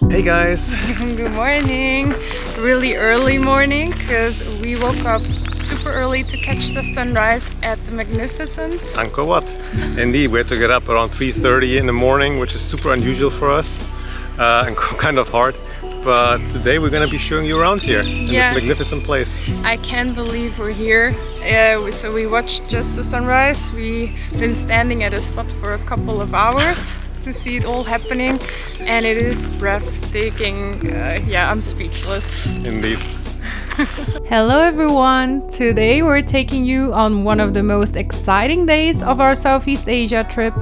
Hey guys! Good morning! Really early morning because we woke up super early to catch the sunrise at the magnificent Angkor Wat. Indeed, we had to get up around 3:30 in the morning, which is super unusual for us and kind of hard. But today we're going to be showing you around here in this magnificent place. I can't believe we're here. So we watched just the sunrise. We've been standing at a spot for a couple of hours to see it all happening, and it is breathtaking. I'm speechless. Indeed. Hello everyone! Today we're taking you on one of the most exciting days of our Southeast Asia trip,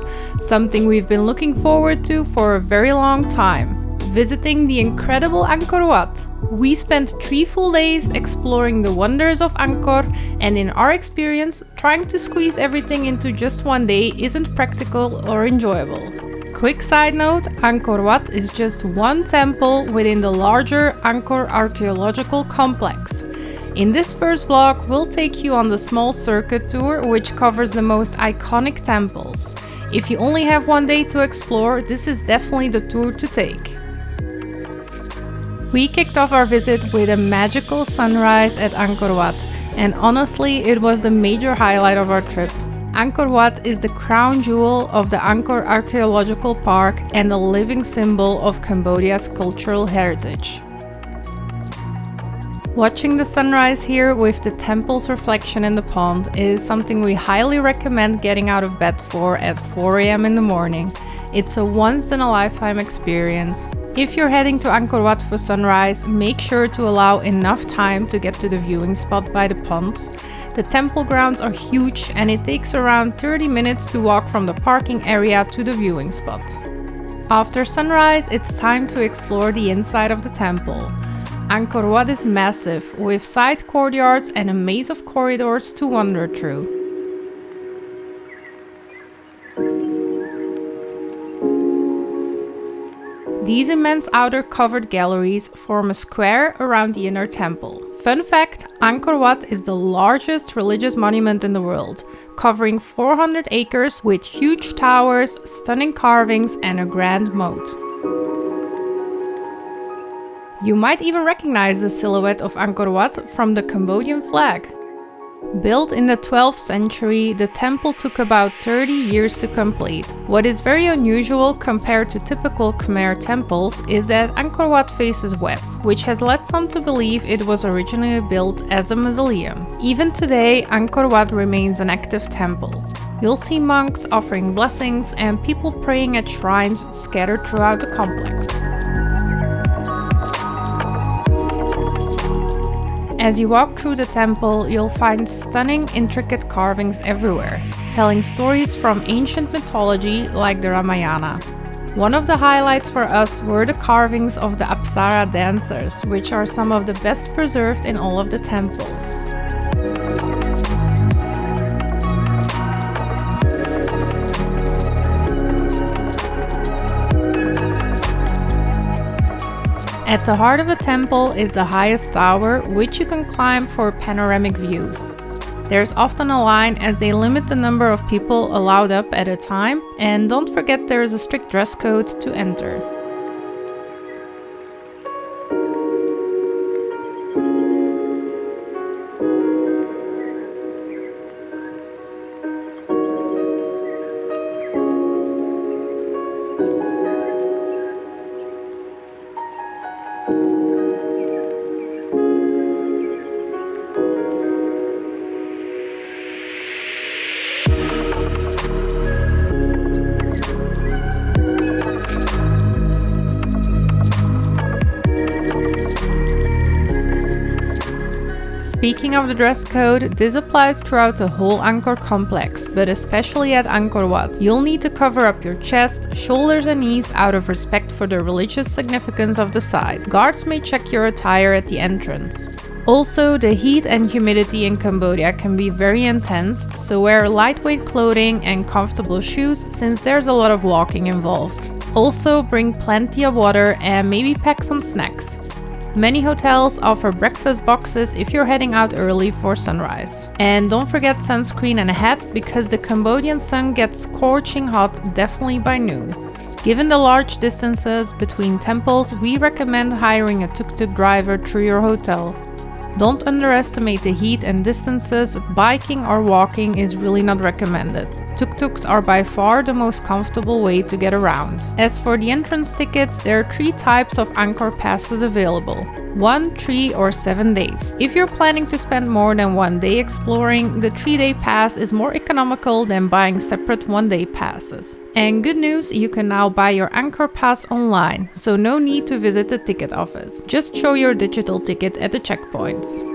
something we've been looking forward to for a very long time. Visiting the incredible Angkor Wat. We spent 3 full days exploring the wonders of Angkor, and in our experience, trying to squeeze everything into just one day isn't practical or enjoyable. Quick side note, Angkor Wat is just one temple within the larger Angkor archaeological complex. In this first vlog, we'll take you on the small circuit tour which covers the most iconic temples. If you only have one day to explore, this is definitely the tour to take. We kicked off our visit with a magical sunrise at Angkor Wat, and honestly, it was the major highlight of our trip. Angkor Wat is the crown jewel of the Angkor Archaeological Park and a living symbol of Cambodia's cultural heritage. Watching the sunrise here with the temple's reflection in the pond is something we highly recommend getting out of bed for at 4 a.m. in the morning. It's a once-in-a-lifetime experience. If you're heading to Angkor Wat for sunrise, make sure to allow enough time to get to the viewing spot by the ponds. The temple grounds are huge and it takes around 30 minutes to walk from the parking area to the viewing spot. After sunrise, it's time to explore the inside of the temple. Angkor Wat is massive, with side courtyards and a maze of corridors to wander through. These immense outer covered galleries form a square around the inner temple. Fun fact, Angkor Wat is the largest religious monument in the world, covering 400 acres with huge towers, stunning carvings and a grand moat. You might even recognize the silhouette of Angkor Wat from the Cambodian flag. Built in the 12th century, the temple took about 30 years to complete. What is very unusual compared to typical Khmer temples is that Angkor Wat faces west, which has led some to believe it was originally built as a mausoleum. Even today, Angkor Wat remains an active temple. You'll see monks offering blessings and people praying at shrines scattered throughout the complex. As you walk through the temple, you'll find stunning, intricate carvings everywhere, telling stories from ancient mythology like the Ramayana. One of the highlights for us were the carvings of the Apsara dancers, which are some of the best preserved in all of the temples. At the heart of the temple is the highest tower, which you can climb for panoramic views. There's often a line as they limit the number of people allowed up at a time, and don't forget there is a strict dress code to enter. Speaking of the dress code, this applies throughout the whole Angkor complex, but especially at Angkor Wat. You'll need to cover up your chest, shoulders and knees out of respect for the religious significance of the site. Guards may check your attire at the entrance. Also, the heat and humidity in Cambodia can be very intense, so wear lightweight clothing and comfortable shoes since there's a lot of walking involved. Also, bring plenty of water and maybe pack some snacks. Many hotels offer breakfast boxes if you're heading out early for sunrise. And don't forget sunscreen and a hat, because the Cambodian sun gets scorching hot definitely by noon. Given the large distances between temples, we recommend hiring a tuk-tuk driver through your hotel. Don't underestimate the heat and distances. Biking or walking is really not recommended. Tuk-tuks are by far the most comfortable way to get around. As for the entrance tickets, there are 3 types of Angkor passes available: 1, 3 or 7 days. If you're planning to spend more than 1 day exploring, the 3-day pass is more economical than buying separate 1-day passes. And good news, you can now buy your Angkor Pass online, so no need to visit the ticket office. Just show your digital ticket at the checkpoints.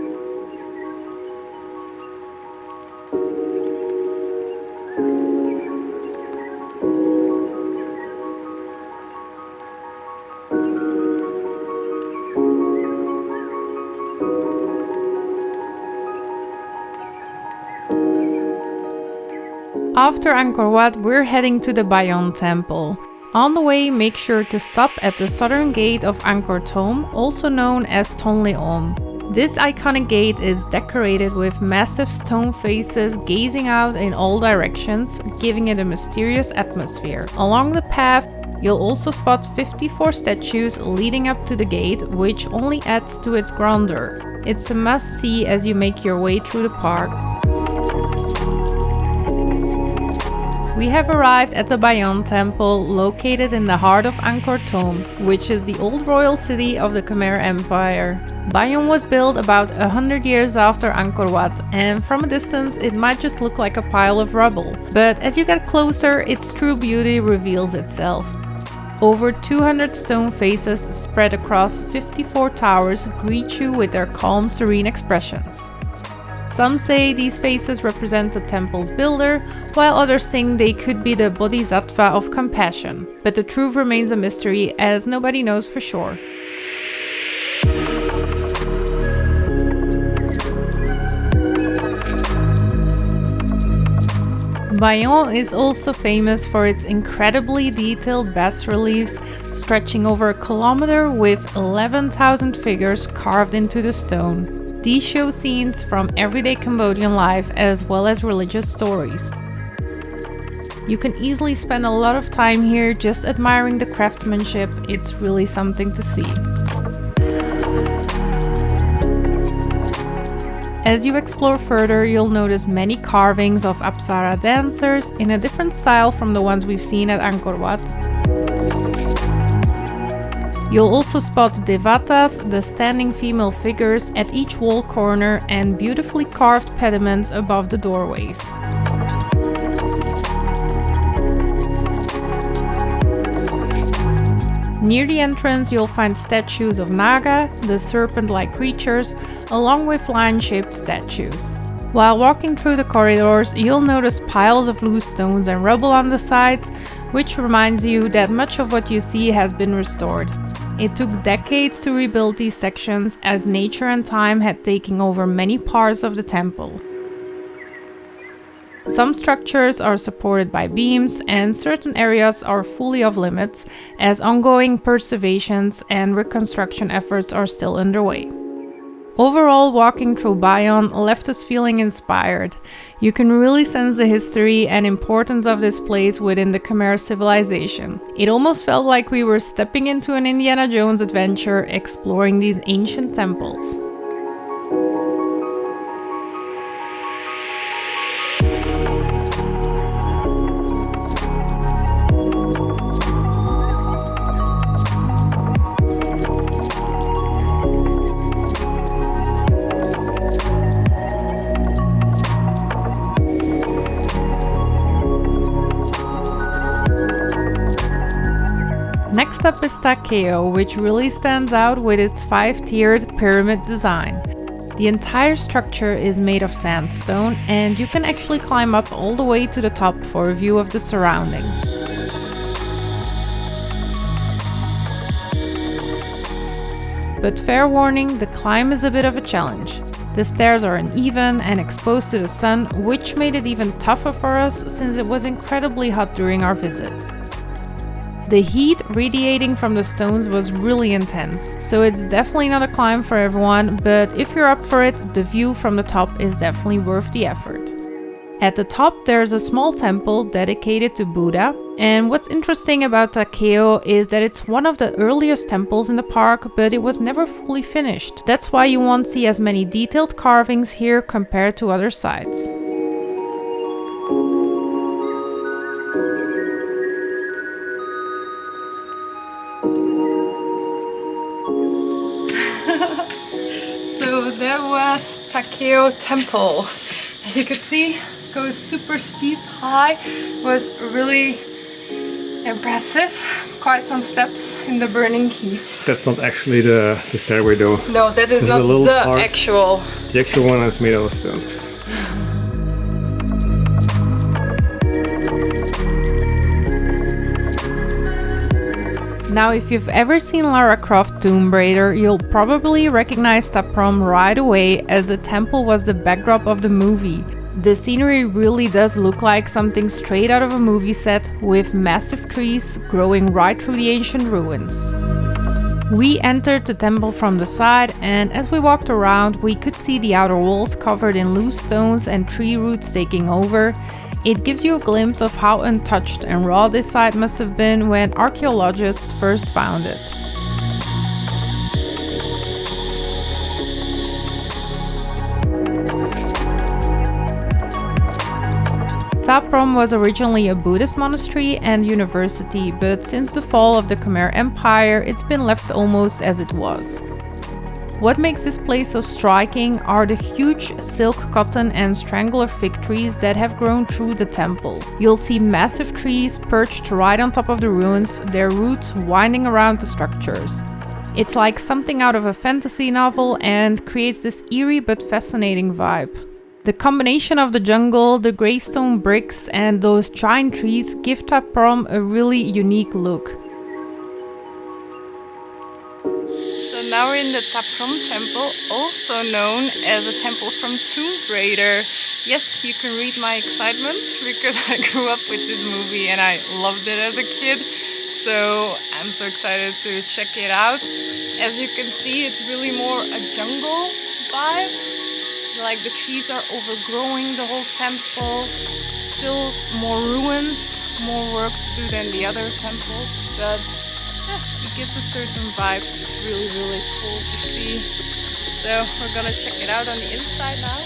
After Angkor Wat, we're heading to the Bayon Temple. On the way, make sure to stop at the southern gate of Angkor Thom, also known as Tonleom. This iconic gate is decorated with massive stone faces gazing out in all directions, giving it a mysterious atmosphere. Along the path, you'll also spot 54 statues leading up to the gate, which only adds to its grandeur. It's a must-see as you make your way through the park. We have arrived at the Bayon Temple, located in the heart of Angkor Thom, which is the old royal city of the Khmer Empire. Bayon was built about 100 years after Angkor Wat, and from a distance it might just look like a pile of rubble. But as you get closer, its true beauty reveals itself. Over 200 stone faces spread across 54 towers greet you with their calm, serene expressions. Some say these faces represent the temple's builder, while others think they could be the Bodhisattva of compassion. But the truth remains a mystery, as nobody knows for sure. Bayon is also famous for its incredibly detailed bas-reliefs stretching over a kilometer with 11,000 figures carved into the stone. These show scenes from everyday Cambodian life as well as religious stories. You can easily spend a lot of time here just admiring the craftsmanship. It's really something to see. As you explore further, you'll notice many carvings of Apsara dancers in a different style from the ones we've seen at Angkor Wat. You'll also spot devatas, the standing female figures, at each wall corner, and beautifully carved pediments above the doorways. Near the entrance, you'll find statues of Naga, the serpent-like creatures, along with lion-shaped statues. While walking through the corridors, you'll notice piles of loose stones and rubble on the sides, which reminds you that much of what you see has been restored. It took decades to rebuild these sections, as nature and time had taken over many parts of the temple. Some structures are supported by beams, and certain areas are fully off limits, as ongoing preservations and reconstruction efforts are still underway. Overall, walking through Bayon left us feeling inspired. You can really sense the history and importance of this place within the Khmer civilization. It almost felt like we were stepping into an Indiana Jones adventure exploring these ancient temples. Next up is Ta Keo, which really stands out with its 5-tiered pyramid design. The entire structure is made of sandstone, and you can actually climb up all the way to the top for a view of the surroundings. But fair warning, the climb is a bit of a challenge. The stairs are uneven and exposed to the sun, which made it even tougher for us since it was incredibly hot during our visit. The heat radiating from the stones was really intense, so it's definitely not a climb for everyone, but if you're up for it, the view from the top is definitely worth the effort. At the top there's a small temple dedicated to Buddha, and what's interesting about Ta Keo is that it's one of the earliest temples in the park, but it was never fully finished. That's why you won't see as many detailed carvings here compared to other sites. So that was Ta Keo Temple. As you can see, it goes super steep, high. It was really impressive. Quite some steps in the burning heat. That's not actually the stairway though. No, that is not the actual. The actual one is made out of stones. Now, if you've ever seen Lara Croft Tomb Raider, you'll probably recognize Ta Prohm right away, as the temple was the backdrop of the movie. The scenery really does look like something straight out of a movie set, with massive trees growing right through the ancient ruins. We entered the temple from the side, and as we walked around, we could see the outer walls covered in loose stones and tree roots taking over. It gives you a glimpse of how untouched and raw this site must have been when archaeologists first found it. Ta Prohm was originally a Buddhist monastery and university, but since the fall of the Khmer Empire, it's been left almost as it was. What makes this place so striking are the huge silk, cotton and strangler fig trees that have grown through the temple. You'll see massive trees perched right on top of the ruins, their roots winding around the structures. It's like something out of a fantasy novel and creates this eerie but fascinating vibe. The combination of the jungle, the grey stone bricks and those giant trees give Ta Prohm a really unique look. Now we're in the Ta Prohm Temple, also known as a temple from Tomb Raider. Yes, you can read my excitement because I grew up with this movie and I loved it as a kid. So I'm so excited to check it out. As you can see, it's really more a jungle vibe. Like the trees are overgrowing the whole temple. Still more ruins, more work to do than the other temples, but it gives a certain vibe. It's really, really cool to see. So we're gonna check it out on the inside now.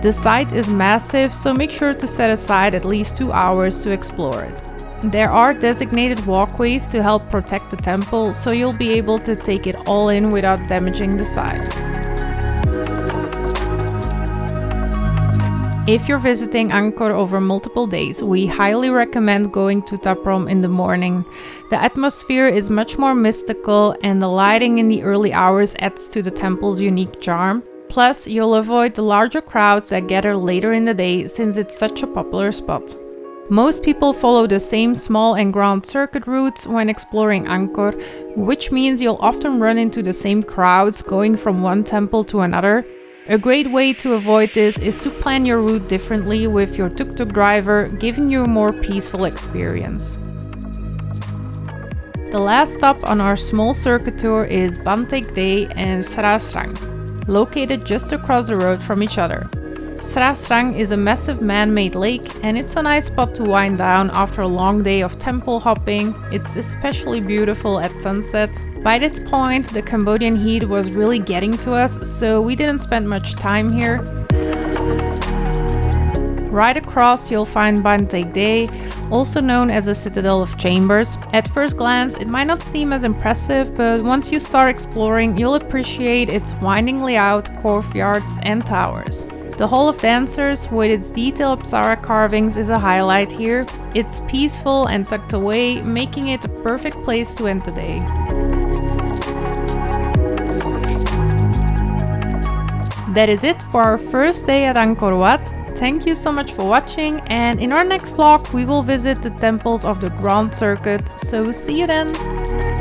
The site is massive, so make sure to set aside at least 2 hours to explore it. There are designated walkways to help protect the temple, so you'll be able to take it all in without damaging the site. If you're visiting Angkor over multiple days, we highly recommend going to Ta Prohm in the morning. The atmosphere is much more mystical and the lighting in the early hours adds to the temple's unique charm. Plus, you'll avoid the larger crowds that gather later in the day since it's such a popular spot. Most people follow the same small and grand circuit routes when exploring Angkor, which means you'll often run into the same crowds going from one temple to another. A great way to avoid this is to plan your route differently with your tuk-tuk driver, giving you a more peaceful experience. The last stop on our small circuit tour is Banteay Kdei and Srang, located just across the road from each other. Srang is a massive man-made lake and it's a nice spot to wind down after a long day of temple hopping. It's especially beautiful at sunset. By this point, the Cambodian heat was really getting to us, so we didn't spend much time here. Right across you'll find Banteay Kdei, also known as a citadel of chambers. At first glance, it might not seem as impressive, but once you start exploring, you'll appreciate its winding layout, courtyards and towers. The Hall of Dancers, with its detailed Apsara carvings, is a highlight here. It's peaceful and tucked away, making it a perfect place to end the day. That is it for our first day at Angkor Wat. Thank you so much for watching, and in our next vlog we will visit the temples of the Grand Circuit, so see you then!